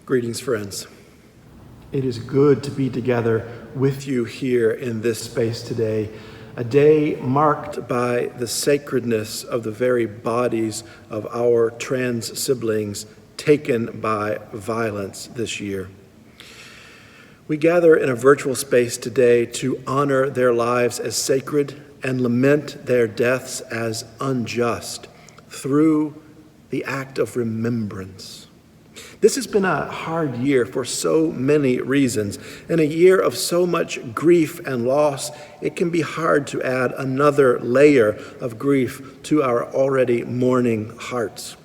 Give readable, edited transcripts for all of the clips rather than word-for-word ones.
Greetings, friends. It is good to be together with you here in this space today, a day marked by the sacredness of the very bodies of our trans siblings taken by violence this year. We gather in a virtual space today to honor their lives as sacred and lament their deaths as unjust through the act of remembrance. This has been a hard year for so many reasons. In a year of so much grief and loss, it can be hard to add another layer of grief to our already mourning hearts.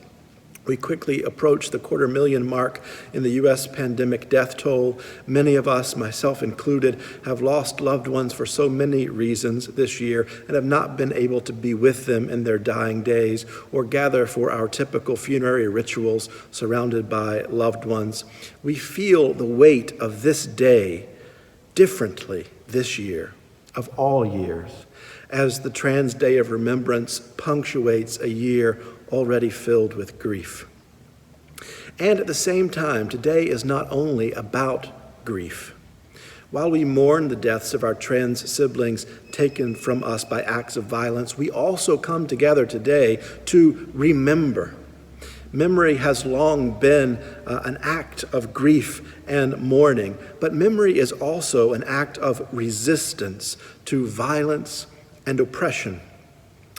We quickly approach the 250,000 mark in the U.S. pandemic death toll. Many of us, myself included, have lost loved ones for so many reasons this year and have not been able to be with them in their dying days or gather for our typical funerary rituals surrounded by loved ones. We feel the weight of this day differently this year, of all years, as the Trans Day of Remembrance punctuates a year already filled with grief. And at the same time, today is not only about grief. While we mourn the deaths of our trans siblings taken from us by acts of violence, we also come together today to remember. Memory has long been an act of grief and mourning, but memory is also an act of resistance to violence and oppression.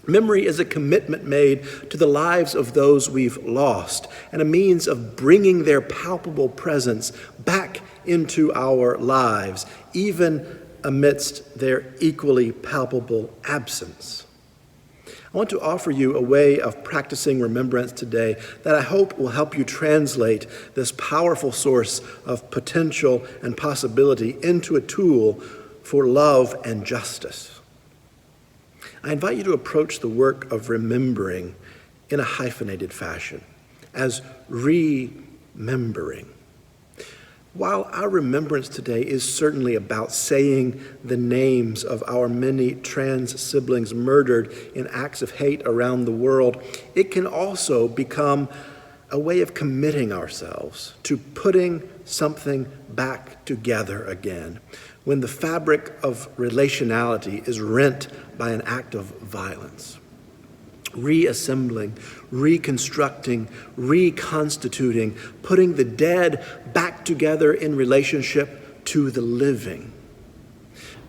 Memory is a commitment made to the lives of those we've lost and a means of bringing their palpable presence back into our lives, even amidst their equally palpable absence. I want to offer you a way of practicing remembrance today that I hope will help you translate this powerful source of potential and possibility into a tool for love and justice. I invite you to approach the work of remembering in a hyphenated fashion, as remembering. While our remembrance today is certainly about saying the names of our many trans siblings murdered in acts of hate around the world, it can also become a way of committing ourselves to putting something back together again when the fabric of relationality is rent by an act of violence. Reassembling, reconstructing, reconstituting, putting the dead back together in relationship to the living.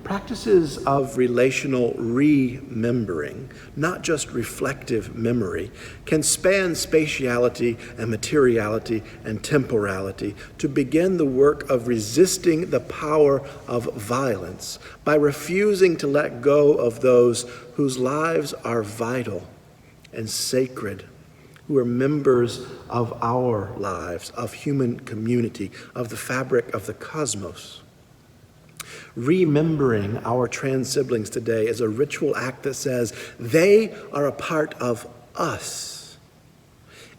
Practices of relational remembering, not just reflective memory, can span spatiality and materiality and temporality to begin the work of resisting the power of violence by refusing to let go of those whose lives are vital and sacred, who are members of our lives, of human community, of the fabric of the cosmos. Remembering our trans siblings today is a ritual act that says they are a part of us,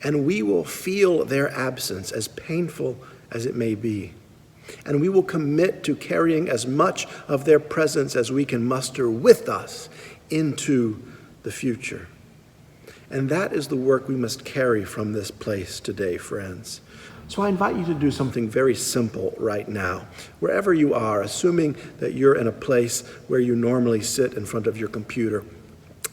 and we will feel their absence, as painful as it may be, and we will commit to carrying as much of their presence as we can muster with us into the future. And that is the work we must carry from this place today, friends. So I invite you to do something very simple right now. Wherever you are, assuming that you're in a place where you normally sit in front of your computer,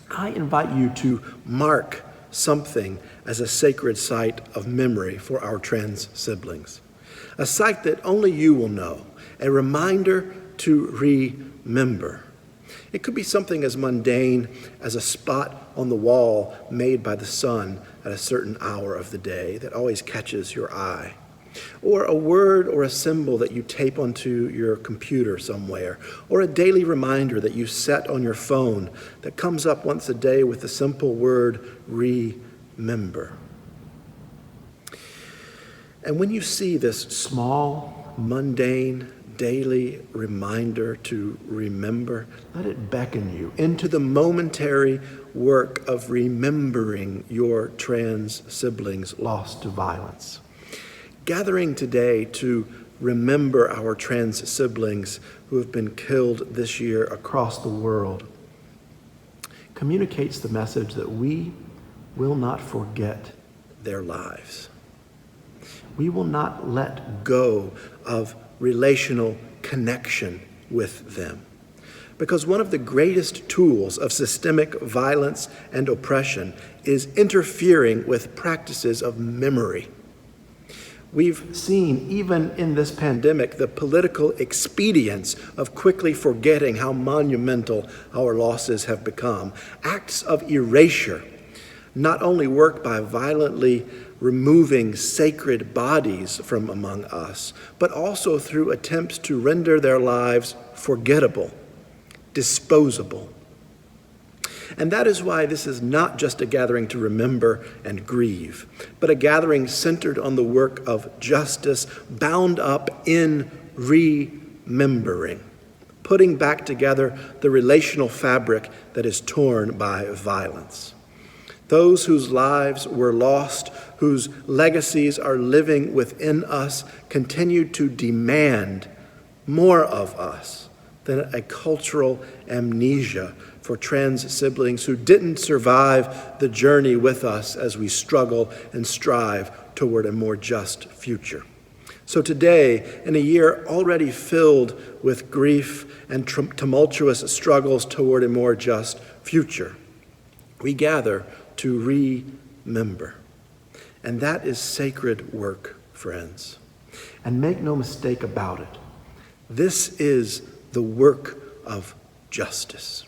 I invite you to mark something as a sacred site of memory for our trans siblings. A site that only you will know, a reminder to remember. It could be something as mundane as a spot on the wall made by the sun at a certain hour of the day that always catches your eye, or a word or a symbol that you tape onto your computer somewhere, or a daily reminder that you set on your phone that comes up once a day with the simple word remember. And when you see this small, mundane, daily reminder to remember, let it beckon you into the momentary work of remembering your trans siblings lost to violence. Gathering today to remember our trans siblings who have been killed this year across the world communicates the message that we will not forget their lives. we will not let go of relational connection with them. Because one of the greatest tools of systemic violence and oppression is interfering with practices of memory. We've seen, even in this pandemic, the political expedience of quickly forgetting how monumental our losses have become. Acts of erasure not only work by violently removing sacred bodies from among us, but also through attempts to render their lives forgettable, disposable. And that is why this is not just a gathering to remember and grieve, but a gathering centered on the work of justice, bound up in remembering, putting back together the relational fabric that is torn by violence. Those whose lives were lost, whose legacies are living within us, continue to demand more of us than a cultural amnesia for trans siblings who didn't survive the journey with us as we struggle and strive toward a more just future. So today, in a year already filled with grief and tumultuous struggles toward a more just future, we gather to remember. And that is sacred work, friends. And make no mistake about it, this is the work of justice.